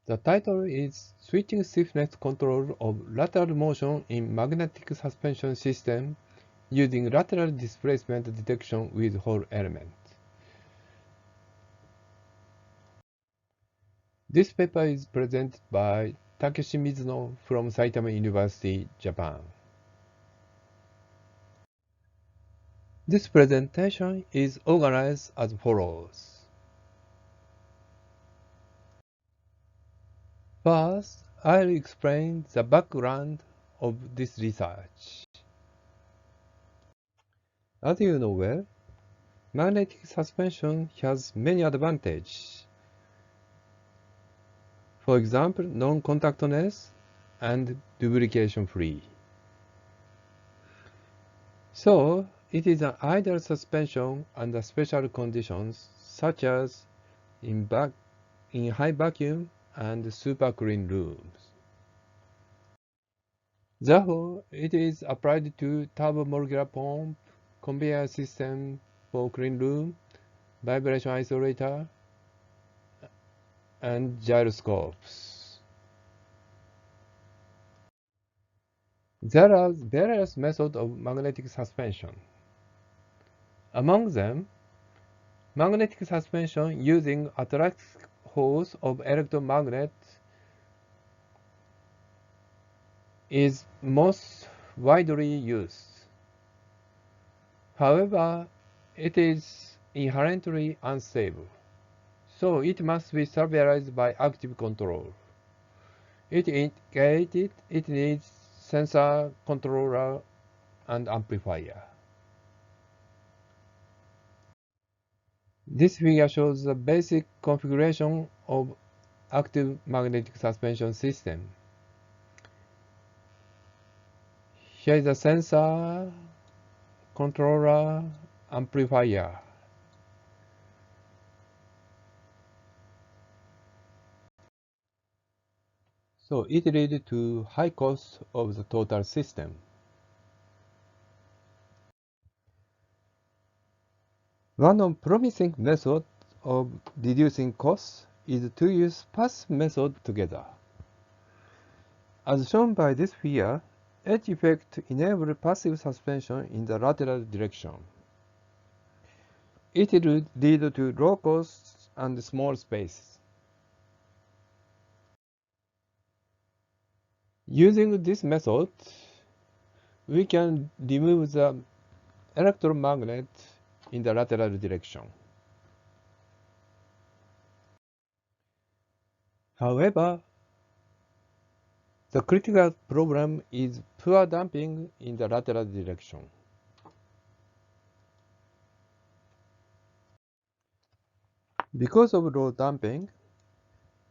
The title is Switching Stiffness Control of Lateral Motion in Magnetic Suspension System using Lateral Displacement Detection with Hall Element. This paper is presented by Takeshi MIZUNO from Saitama University, Japan. This presentation is organized as follows. First, I'll explain the background of this research. As you know well, magnetic suspension has many advantages. For example, non-contactness and duplication-free. So, it is an ideal suspension under special conditions such as in high vacuum and super clean rooms. Therefore, it is applied to turbomolecular pump, conveyor system for clean room, vibration isolator, and gyroscopes. There are various methods of magnetic suspension. Among them, magnetic suspension using attractive force of electromagnet is most widely used. However, it is inherently unstable, so it must be stabilized by active control. It indicated it needs sensor, controller, and amplifier. This figure shows the basic configuration of active magnetic suspension system. Here is a sensor, controller, amplifier. So it leads to high cost of the total system. One of promising methods of reducing costs is to use passive method together. As shown by this figure, edge effect enables passive suspension in the lateral direction. It will lead to low costs and small space. Using this method, we can remove the electromagnet in the lateral direction. However, the critical problem is poor damping in the lateral direction. Because of low damping,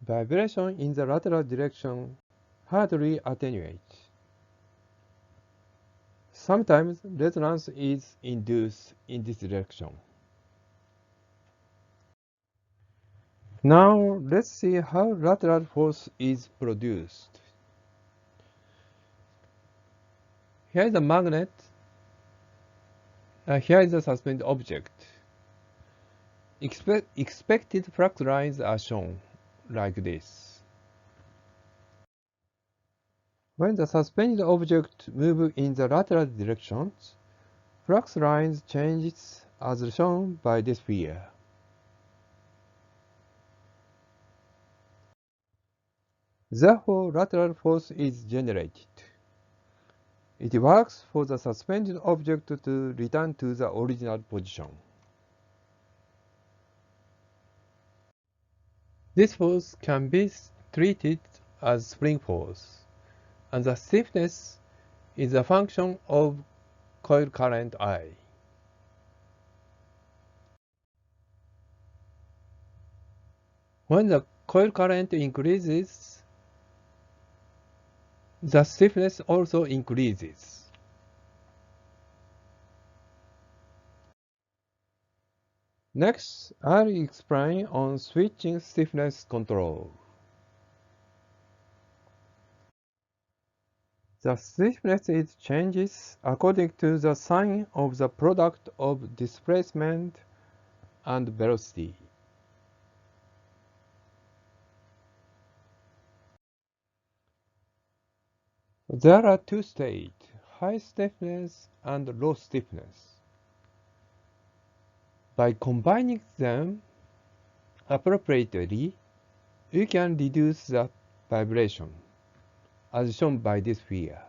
vibration in the lateral direction hardly attenuates. Sometimes resonance is induced in this direction. Now let's see how lateral force is produced. Here is a magnet. Here is a suspended object. Expected flux lines are shown like this. When the suspended object moves in the lateral directions, flux lines changes as shown by this figure. Therefore, lateral force is generated. It works for the suspended object to return to the original position. This force can be treated as spring force, and the stiffness is a function of coil current I. When the coil current increases, the stiffness also increases. Next, I'll explain on switching stiffness control. The stiffness is changes according to the sign of the product of displacement and velocity. There are two states, high stiffness and low stiffness. By combining them appropriately, we can reduce the vibration, as shown by this figure.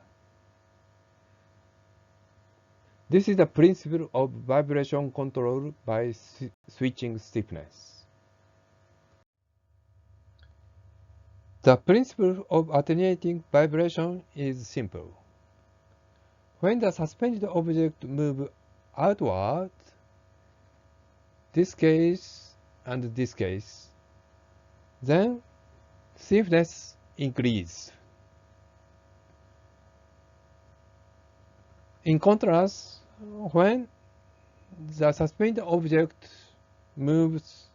This is the principle of vibration control by switching stiffness. The principle of attenuating vibration is simple. When the suspended object moves outward, this case and this case, then stiffness increases. In contrast, when the suspended object moves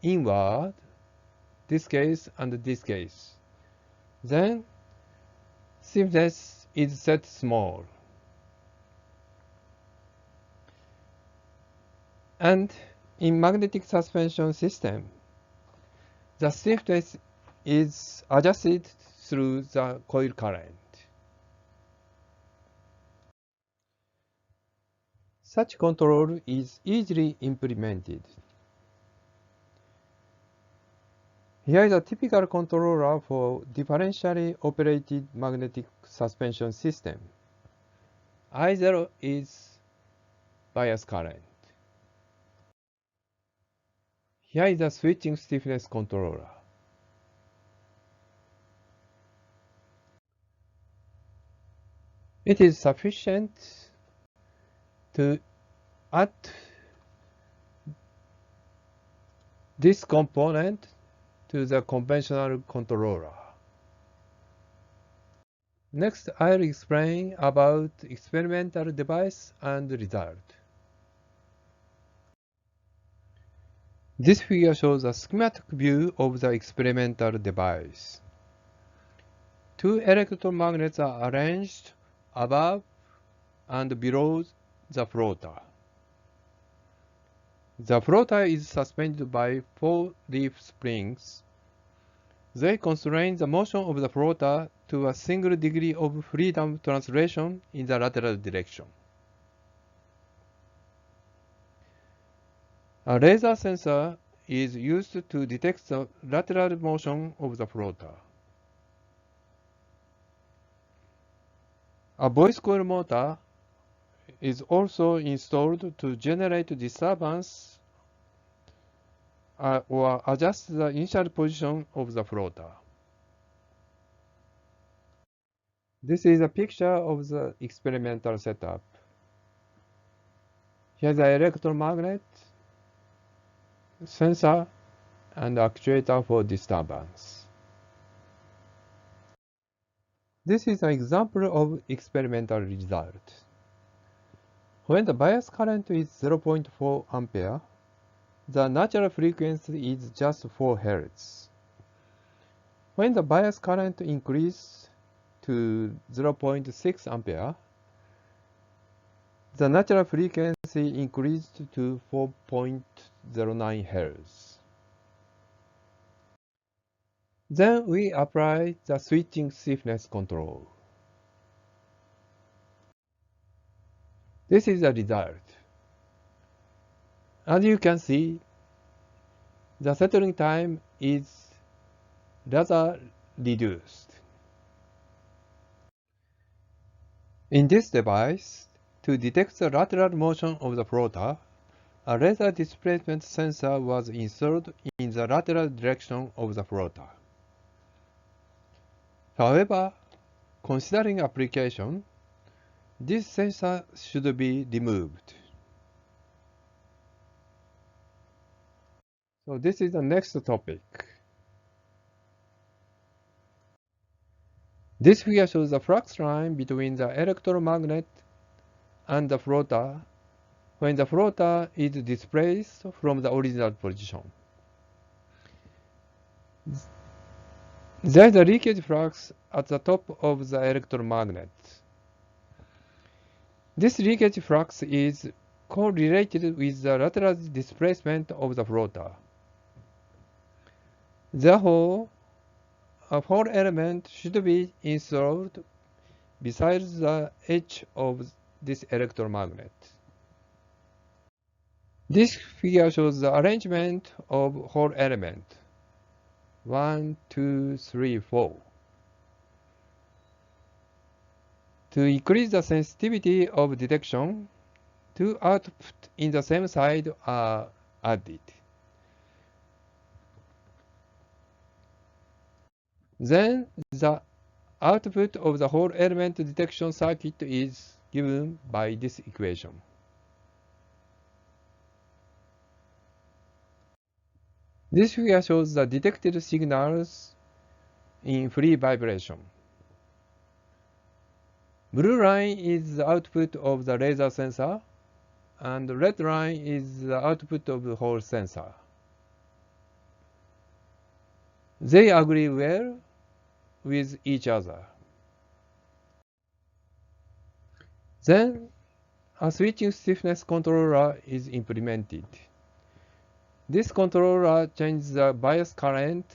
inward, this case and this case, then stiffness is set small. And in magnetic suspension system, the stiffness is adjusted through the coil current. Such control is easily implemented. Here is a typical controller for differentially operated magnetic suspension system. I0 is bias current. Here is a switching stiffness controller. It is sufficient to add this component to the conventional controller. Next, I'll explain about experimental device and result. This figure shows a schematic view of the experimental device. Two electromagnets are arranged above and below the floater. The floater is suspended by 4 leaf springs. They constrain the motion of the floater to a single degree of freedom translation in the lateral direction. A laser sensor is used to detect the lateral motion of the floater. A voice coil motor is also installed to generate disturbance or adjust the initial position of the floater. This is a picture of the experimental setup. Here's the electromagnet, sensor, and actuator for disturbance. This is an example of experimental result. When the bias current is 0.4 ampere, the natural frequency is just 4 Hz. When the bias current increases to 0.6 ampere, the natural frequency increased to 4.09 Hz. Then we apply the switching stiffness control. This is the result. As you can see, the settling time is rather reduced. In this device, to detect the lateral motion of the floater, a laser displacement sensor was installed in the lateral direction of the floater. However, considering application, this sensor should be removed. So this is the next topic. This figure shows the flux line between the electromagnet and the floater when the floater is displaced from the original position. There is a leakage flux at the top of the electromagnet. This leakage flux is correlated with the lateral displacement of the floater. Therefore, a Hall element should be installed besides the edge of this electromagnet. This figure shows the arrangement of Hall element 1, 2, 3, 4. To increase the sensitivity of detection, two outputs in the same side are added. Then the output of the Hall element detection circuit is given by this equation. This figure shows the detected signals in free vibration. Blue line is the output of the laser sensor, and the red line is the output of the Hall sensor. They agree well with each other. Then a switching stiffness controller is implemented. This controller changes the bias current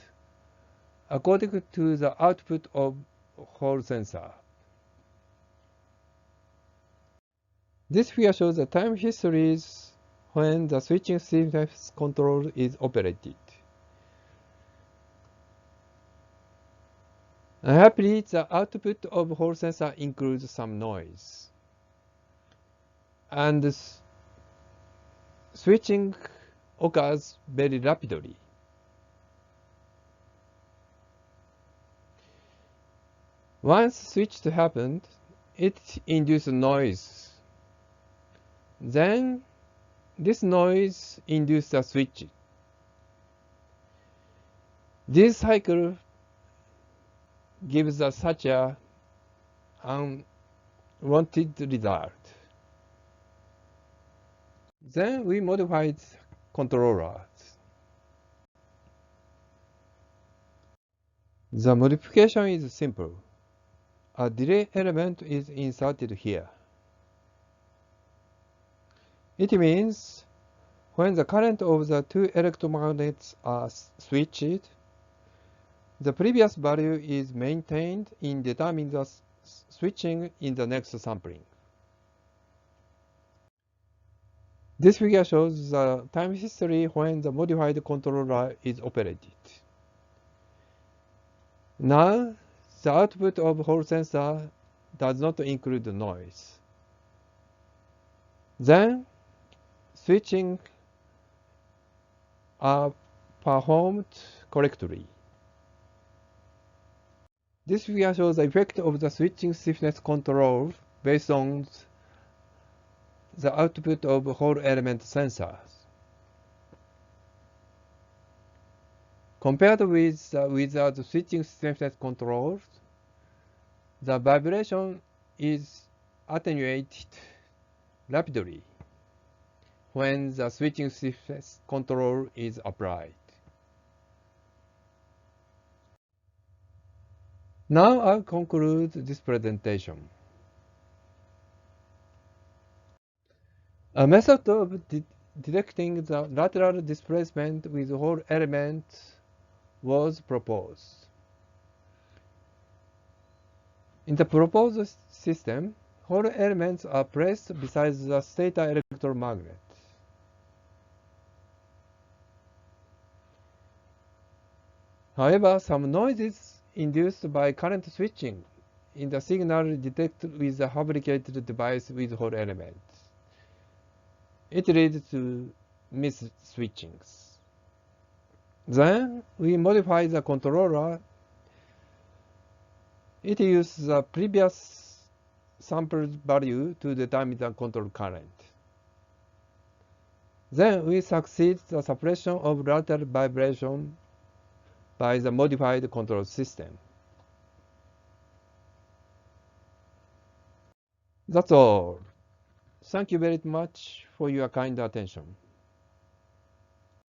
according to the output of Hall sensor. This figure shows the time histories when the switching stiffness control is operated. Happily, the output of Hall sensor includes some noise. And switching occurs very rapidly. Once switch happened, it induced noise. Then this noise induced a switch. This cycle gives us such a unwanted result. Then we modified controllers. The modification is simple. A delay element is inserted here. It means when the current of the two electromagnets are switched, the previous value is maintained in determining the switching in the next sampling. This figure shows the time history when the modified controller is operated. Now, the output of Hall sensor does not include noise. Then, switching are performed correctly. This figure shows the effect of the switching stiffness control based on the output of Hall element sensors. Compared with without switching stiffness controls, the vibration is attenuated rapidly when the switching stiffness control is applied. Now I'll conclude this presentation. A method of detecting the lateral displacement with Hall elements was proposed. In the proposed system, Hall elements are placed beside the stator electromagnet. However, some noise is induced by current switching in the signal detected with the fabricated device with Hall elements. It leads to mis-switchings. Then we modify the controller. It uses the previous sampled value to determine the control current. Then we succeed the suppression of lateral vibration by the modified control system. That's all. Thank you very much for your kind attention.